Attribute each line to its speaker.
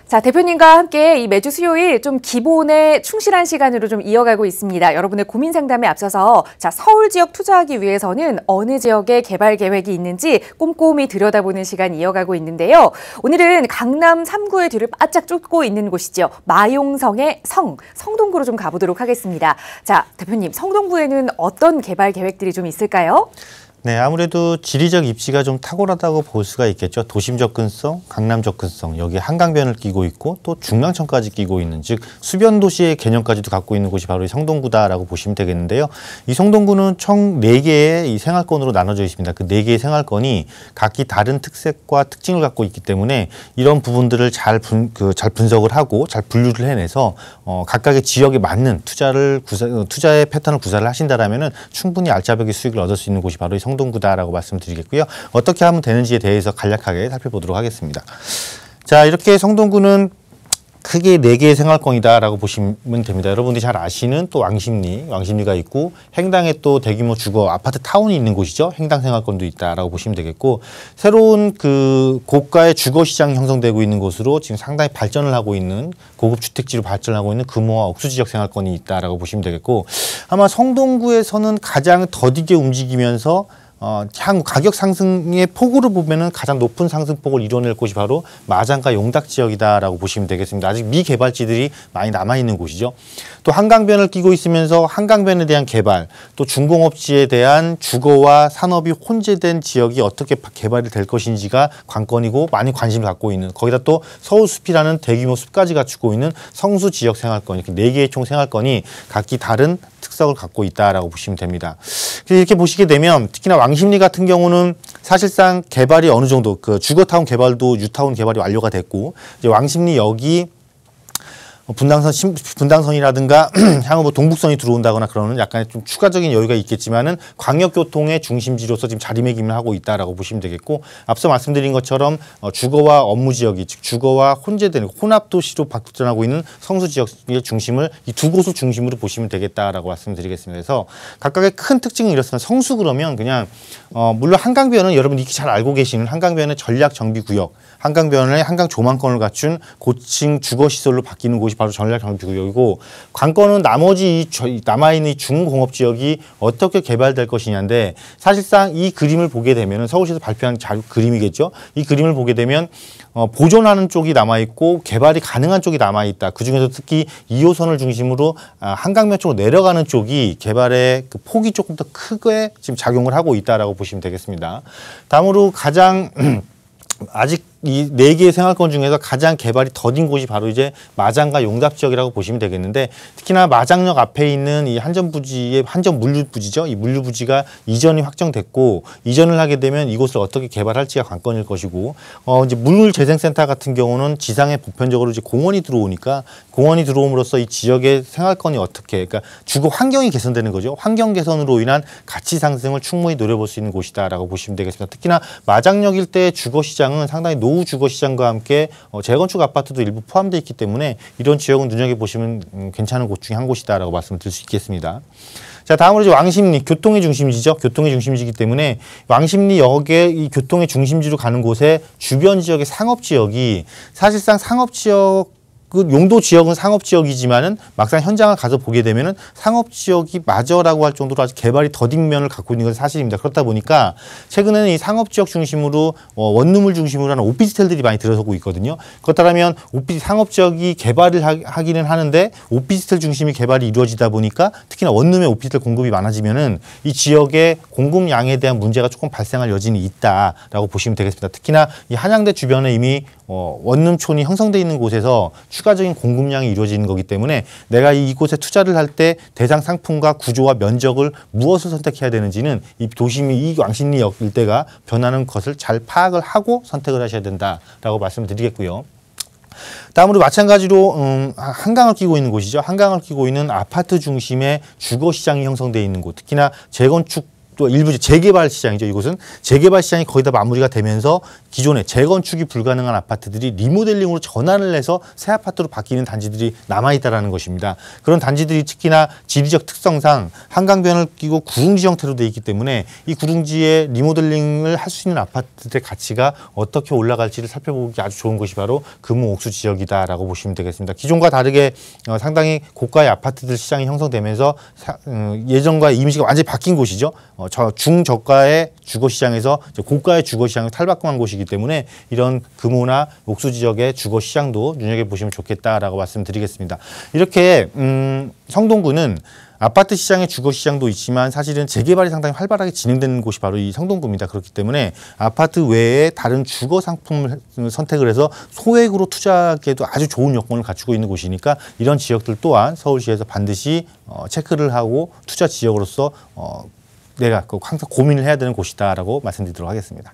Speaker 1: 자, 대표님과 함께 이 매주 수요일 좀 기본에 충실한 시간으로 좀 이어가고 있습니다. 여러분의 고민 상담에 앞서서 자, 서울 지역 투자하기 위해서는 어느 지역에 개발 계획이 있는지 꼼꼼히 들여다보는 시간 이어가고 있는데요. 오늘은 강남 3구의 뒤를 바짝 쫓고 있는 곳이죠. 마용성의 성동구로 좀 가보도록 하겠습니다. 자, 대표님, 성동구에는 어떤 개발 계획들이 좀 있을까요?
Speaker 2: 네, 아무래도 지리적 입지가 좀 탁월하다고 볼 수가 있겠죠. 도심 접근성, 강남 접근성, 여기에 한강변을 끼고 있고 또 중랑천까지 끼고 있는, 즉 수변 도시의 개념까지도 갖고 있는 곳이 바로 이 성동구다라고 보시면 되겠는데요. 이 성동구는 총 4개의 이 생활권으로 나눠져 있습니다. 그 4개의 생활권이 각기 다른 특색과 특징을 갖고 있기 때문에 이런 부분들을 잘 분석을 하고 잘 분류를 해내서 각각의 지역에 맞는 투자의 패턴을 구사를 하신다라면은 충분히 알짜배기 수익을 얻을 수 있는 곳이 바로 이 성동구다라고 말씀드리겠고요. 어떻게 하면 되는지에 대해서 간략하게 살펴보도록 하겠습니다. 자, 이렇게 성동구는 크게 4개의 생활권이다라고 보시면 됩니다. 여러분들이 잘 아시는 또 왕십리가 있고, 행당에 또 대규모 주거 아파트 타운이 있는 곳이죠. 행당 생활권도 있다라고 보시면 되겠고, 새로운 그 고가의 주거 시장이 형성되고 있는 곳으로 지금 상당히 발전을 하고 있는, 고급 주택지로 발전하고 있는 금호와 옥수 지역 생활권이 있다라고 보시면 되겠고, 아마 성동구에서는 가장 더디게 움직이면서 향후 가격 상승의 폭으로 보면은 가장 높은 상승폭을 이뤄낼 곳이 바로 마장과 용닭 지역이다라고 보시면 되겠습니다. 아직 미개발지들이 많이 남아있는 곳이죠. 또 한강변을 끼고 있으면서 한강변에 대한 개발, 또 중공업지에 대한 주거와 산업이 혼재된 지역이 어떻게 개발이 될 것인지가 관건이고 많이 관심을 갖고 있는, 거기다 또 서울숲이라는 대규모 숲까지 갖추고 있는 성수 지역 생활권, 이렇게 4개의 총 생활권이 각기 다른 특성을 갖고 있다라고 보시면 됩니다. 이렇게 보시게 되면 특히나 왕십리 같은 경우는 사실상 개발이 어느 정도, 그 주거타운 개발도 뉴타운 개발이 완료가 됐고, 이제 왕십리역이 분당선이라든가 향후 뭐 동북선이 들어온다거나 그러는 약간의 좀 추가적인 여유가 있겠지만은 광역교통의 중심지로서 지금 자리매김을 하고 있다라고 보시면 되겠고, 앞서 말씀드린 것처럼 주거와 업무 지역이, 즉 주거와 혼재되는 혼합도시로 발전하고 있는 성수 지역의 중심을 이 두 곳을 중심으로 보시면 되겠다라고 말씀드리겠습니다. 그래서 각각의 큰 특징은 이렇습니다. 성수 그러면 그냥 물론 한강변은 여러분이 익히 잘 알고 계시는 한강변의 전략정비구역, 한강변에 한강 조망권을 갖춘 고층 주거시설로 바뀌는 곳이 바로 전략정비구역이고, 관건은 나머지 남아있는 이 중공업지역이 어떻게 개발될 것이냐인데, 사실상 이 그림을 보게 되면 서울시에서 발표한 그림이겠죠. 이 그림을 보게 되면 보존하는 쪽이 남아있고 개발이 가능한 쪽이 남아있다. 그중에서 특히 2호선을 중심으로 한강변 쪽으로 내려가는 쪽이 개발의 그 폭이 조금 더 크게 지금 작용을 하고 있다라고 보시면 되겠습니다. 다음으로 가장 아직 이 4개의 생활권 중에서 가장 개발이 더딘 곳이 바로 이제 마장과 용답 지역이라고 보시면 되겠는데, 특히나 마장역 앞에 있는 이 한전부지의 한전 물류부지죠. 이 물류부지가 이전이 확정됐고, 이전을 하게 되면 이곳을 어떻게 개발할지가 관건일 것이고, 이제 물물재생센터 같은 경우는 지상에 보편적으로 이제 공원이 들어오니까, 공원이 들어옴으로써 이 지역의 생활권이 어떻게, 그러니까 주거 환경이 개선되는 거죠. 환경 개선으로 인한 가치 상승을 충분히 노려볼 수 있는 곳이다라고 보시면 되겠습니다. 특히나 마장역 일대의 주거 시장은 상당히 노후 주거 시장과 함께 재건축 아파트도 일부 포함되어 있기 때문에 이런 지역은 눈여겨보시면 괜찮은 곳 중에 한 곳이다라고 말씀드릴 수 있겠습니다. 자, 다음으로 이제 왕십리, 교통의 중심지죠. 교통의 중심지이기 때문에 왕십리역의 이 교통의 중심지로 가는 곳에 주변 지역의 상업지역이, 사실상 상업지역, 그 용도 지역은 상업지역이지만은 막상 현장을 가서 보게 되면은 상업지역이 마저라고 할 정도로 아직 개발이 더딘 면을 갖고 있는 것은 사실입니다. 그렇다 보니까 최근에는 이 상업지역 중심으로 원룸을 중심으로 하는 오피스텔들이 많이 들어서고 있거든요. 그렇다면 상업지역이 개발을 하기는 하는데 오피스텔 중심이 개발이 이루어지다 보니까 특히나 원룸의 오피스텔 공급이 많아지면은 이 지역의 공급량에 대한 문제가 조금 발생할 여진이 있다라고 보시면 되겠습니다. 특히나 이 한양대 주변에 이미 원룸촌이 형성되어 있는 곳에서 추가적인 공급량이 이루어지는 거기 때문에 내가 이곳에 투자를 할 때 대상 상품과 구조와 면적을 무엇을 선택해야 되는지는 이 도심이, 이 왕십리역 일대가 변하는 것을 잘 파악을 하고 선택을 하셔야 된다라고 말씀을 드리겠고요. 다음으로 마찬가지로 한강을 끼고 있는 곳이죠. 한강을 끼고 있는 아파트 중심의 주거 시장이 형성되어 있는 곳, 특히나 재건축 또 일부 재개발 시장이죠. 이곳은 재개발 시장이 거의 다 마무리가 되면서 기존에 재건축이 불가능한 아파트들이 리모델링으로 전환을 해서 새 아파트로 바뀌는 단지들이 남아있다는 것입니다. 그런 단지들이 특히나 지리적 특성상 한강변을 끼고 구릉지 형태로 되어 있기 때문에 이 구릉지에 리모델링을 할 수 있는 아파트들의 가치가 어떻게 올라갈지를 살펴보기 아주 좋은 곳이 바로 금호옥수 지역이다라고 보시면 되겠습니다. 기존과 다르게 상당히 고가의 아파트들 시장이 형성되면서 예전과 이미지가 완전히 바뀐 곳이죠. 중저가의 주거시장에서 고가의 주거시장을 탈바꿈한 곳이기 때문에 이런 금호나 옥수 지역의 주거시장도 눈여겨보시면 좋겠다라고 말씀드리겠습니다. 이렇게 성동구는 아파트 시장의 주거 시장도 있지만 사실은 재개발이 상당히 활발하게 진행되는 곳이 바로 이 성동구입니다. 그렇기 때문에 아파트 외에 다른 주거 상품을 선택을 해서 소액으로 투자하기에도 아주 좋은 여건을 갖추고 있는 곳이니까 이런 지역들 또한 서울시에서 반드시 체크를 하고 투자 지역으로서 내가 항상 고민을 해야 되는 곳이다라고 말씀드리도록 하겠습니다.